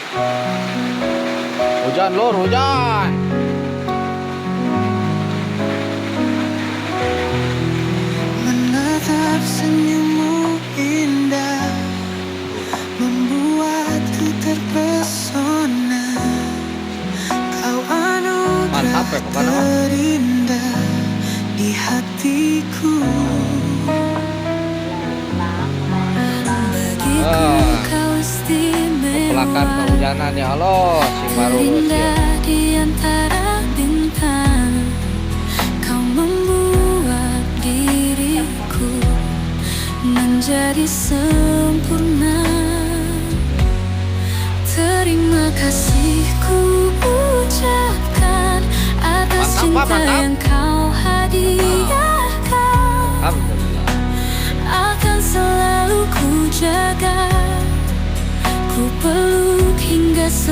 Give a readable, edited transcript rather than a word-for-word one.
Hujan lur, hujan. Menatap senyummu indah membuatku terpesona. Kau anugerah terindah di hatiku. Begitu kau istimewa, Pelakan kehujanan ya Allah, si baru terindah di antara bintang. Kau membuat diriku menjadi sempurna. Terima kasih ku ucapkan atas cinta yang kau hadiahkan. Alhamdulillah. Akan selalu ku jaga, ku peluk